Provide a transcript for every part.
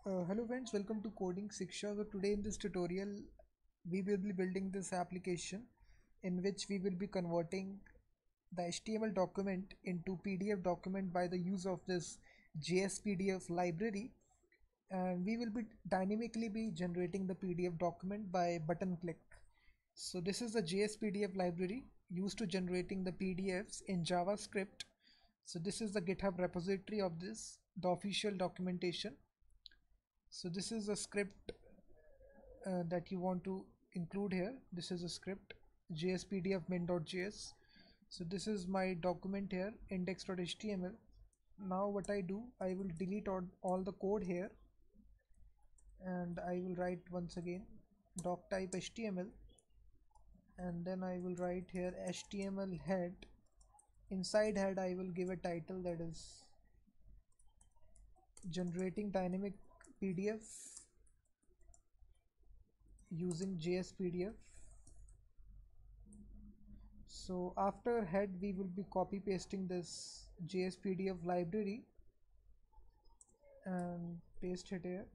Hello friends, welcome to Coding Shiksha. So today in this tutorial, we will be building this application in which we will be converting the HTML document into PDF document by the use of this jspdf library, and we will be dynamically be generating the PDF document by button click. So this is the jspdf library used to generating the PDFs in JavaScript. So this is the GitHub repository of this, the official documentation. So this is a script that you want to include here. This is a script jspdf min.js. So this is my document here, index.html. Now what I do, I will delete all the code here, and I will write once again doc type HTML, and then I will write here HTML head. Inside head I will give a title that is generating dynamic PDF using jspdf. So after head we will be copy pasting this jspdf library and paste it here.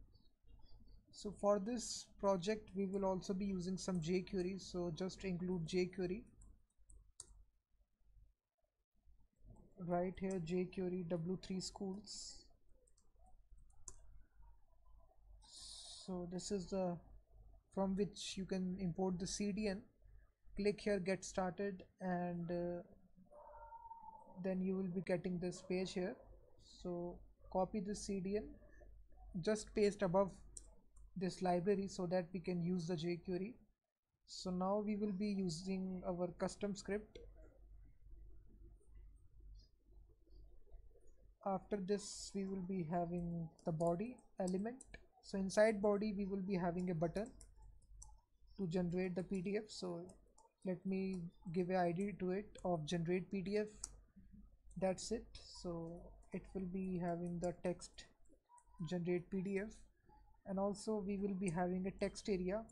So for this project we will also be using some jQuery, so just include jQuery. Right here jQuery w3 schools. So this is the from which you can import the CDN. Click here get started, and then you will be getting this page here. So copy this CDN, just paste above this library so that we can use the jQuery. So now we will be using our custom script. After this we will be having the body element. So inside body we will be having a button to generate the PDF. So let me give a ID to it of generate PDF. That's it. So it will be having the text generate PDF, and also we will be having a text area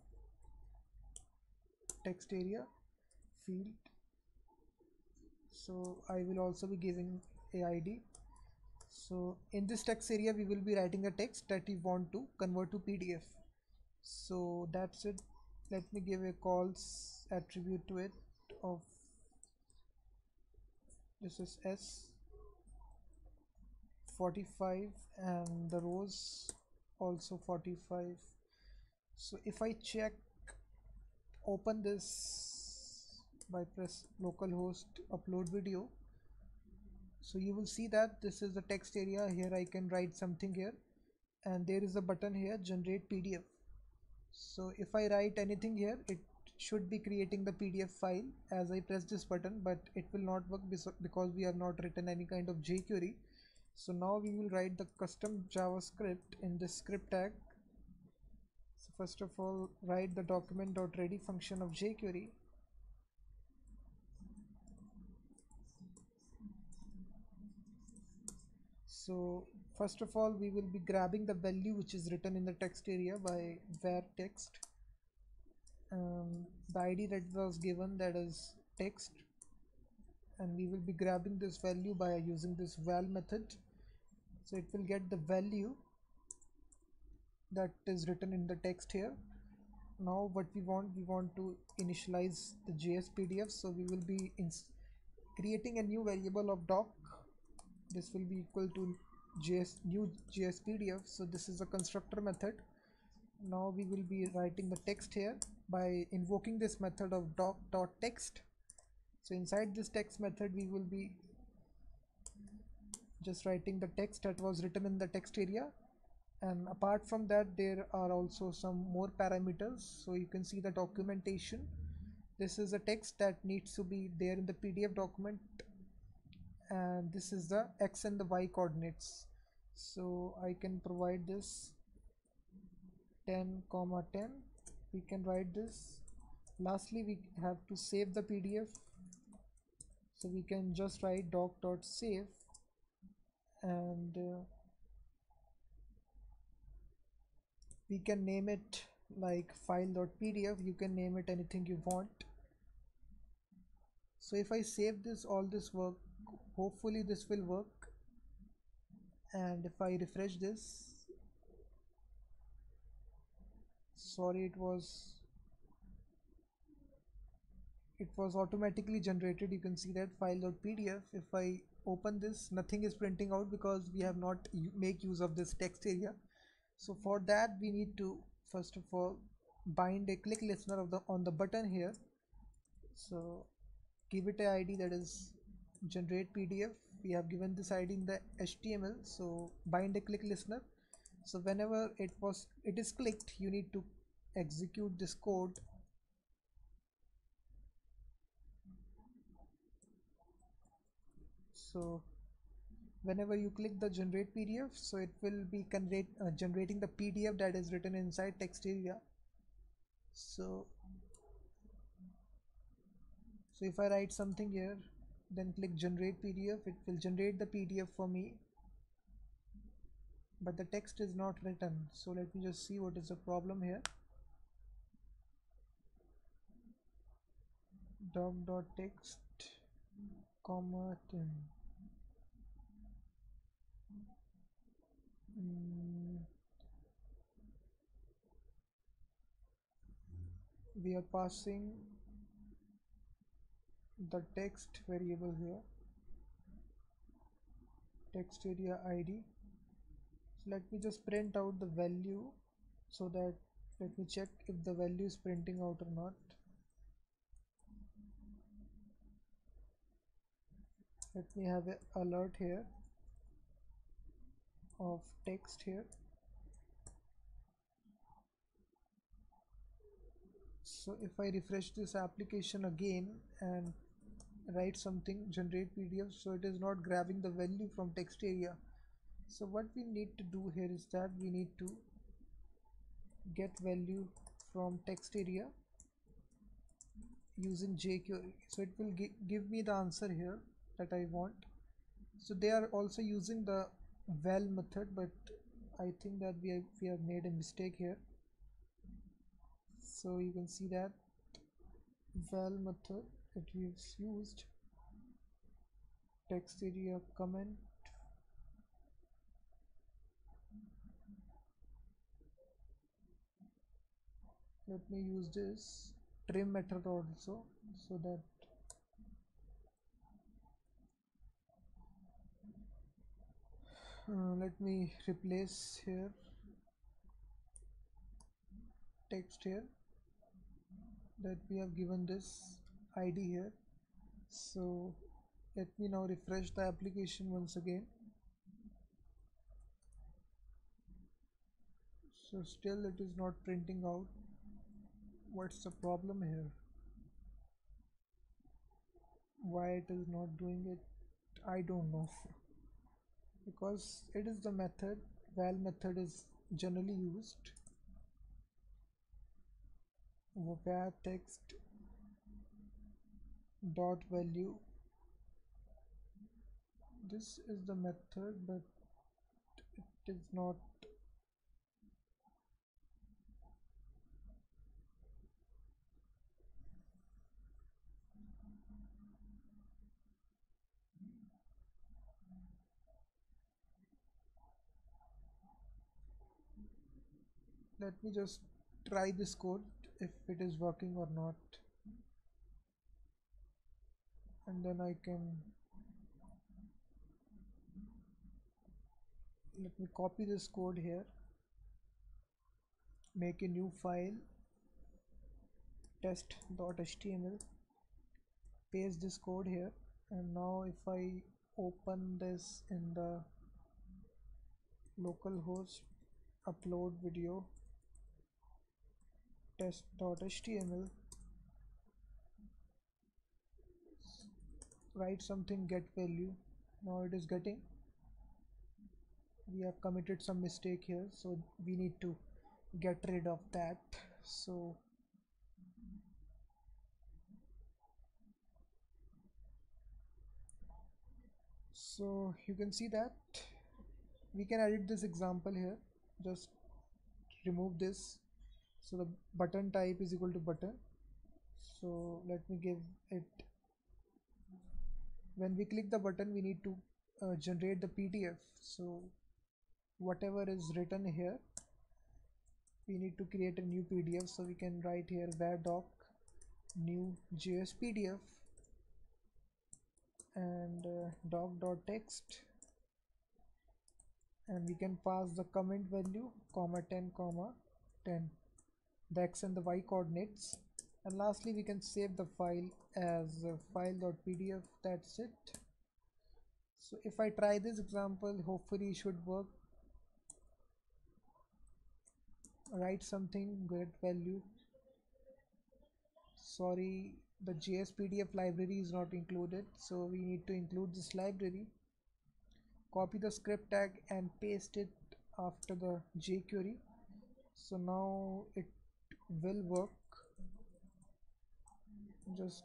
field. So I will also be giving a ID. So in this text area we will be writing a text that we want to convert to PDF. So that's it. Let me give a calls attribute to it of this is S45 and the rows also 45. So if I check, open this by press localhost upload video, so you will see that this is the text area. Here I can write something here, and there is a button here generate PDF. So if I write anything here, it should be creating the PDF file as I press this button, but it will not work because we have not written any kind of jQuery. So now we will write the custom JavaScript in this script tag. So first of all, write the document.ready function of jQuery. So first of all we will be grabbing the value which is written in the text area by var text. The ID that was given, that is text, and we will be grabbing this value by using this val method. So it will get the value that is written in the text here. Now what we want to initialize the jspdf, so we will be creating a new variable of doc. This will be equal to new jspdf. So this is a constructor method. Now we will be writing the text here by invoking this method of doc.text. So inside this text method we will be just writing the text that was written in the text area, and apart from that there are also some more parameters. So you can see the documentation. This is a text that needs to be there in the PDF document, and this is the x and the y coordinates. So I can provide this 10,10. We can write this. Lastly we have to save the PDF, so we can just write doc.save, and we can name it like file.pdf. You can name it anything you want. So if I save this, all this work, hopefully this will work, and if I refresh this, sorry, it was automatically generated. You can see that file.pdf. If I open this, nothing is printing out because we have not make use of this text area. So for that we need to first of all bind a click listener of the on the button here. So give it a id, that is generate pdf. We have given this id in the html. So bind a click listener. So whenever it is clicked, you need to execute this code. So whenever you click the generate pdf, so it will be generating the pdf that is written inside text area. So if I write something here, then click generate pdf, it will generate the pdf for me, but the text is not written. So let me just see what is the problem here. Doc.text comma 10. We are passing the text variable here, text area id. So let me just print out the value, so that let me check if the value is printing out or not. Let me have an alert here of text here. So if I refresh this application again and write something generate pdf, so it is not grabbing the value from text area. So what we need to do here is that we need to get value from text area using jQuery. So it will give me the answer here that I want. So they are also using the val method, but I think that we have made a mistake here. So you can see that val method that we've used, text area comment. Let me use this trim method also, so that let me replace here text here, that we have given this id here. So let me now refresh the application once again. So still it is not printing out. What's the problem here? Why it is not doing it? I don't know. Because it is the method, val method is generally used. Var text dot value, this is the method, but it is not. Let me just try this code if it is working or not, and then I can, let me copy this code here, make a new file, test.html, paste this code here, and now if I open this in the localhost, upload video, test.html, write something get value. Now it is getting. We have committed some mistake here, so we need to get rid of that. So you can see that we can edit this example here. Just remove this. So the button type is equal to button. So let me give it, when we click the button we need to generate the pdf. So whatever is written here, we need to create a new PDF, so we can write here var doc new jspdf and doc.text, and we can pass the comment value comma 10 comma 10, the x and the y coordinates, and lastly we can save the file as file.pdf. That's it. So if I try this example, hopefully it should work. Write something, get value. Sorry, the jspdf library is not included, so we need to include this library. Copy the script tag and paste it after the jQuery. So now it will work. Just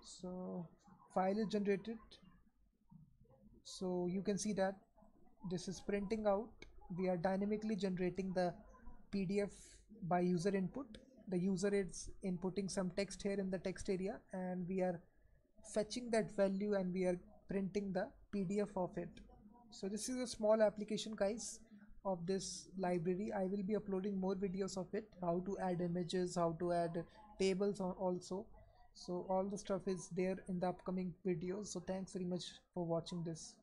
so file is generated, so you can see that this is printing out. We are dynamically generating the PDF by user input. The user is inputting some text here in the text area, and we are fetching that value and we are printing the PDF of it. So this is a small application, guys, of this library. I will be uploading more videos of it, how to add images, how to add tables also. So all the stuff is there in the upcoming videos. So thanks very much for watching this.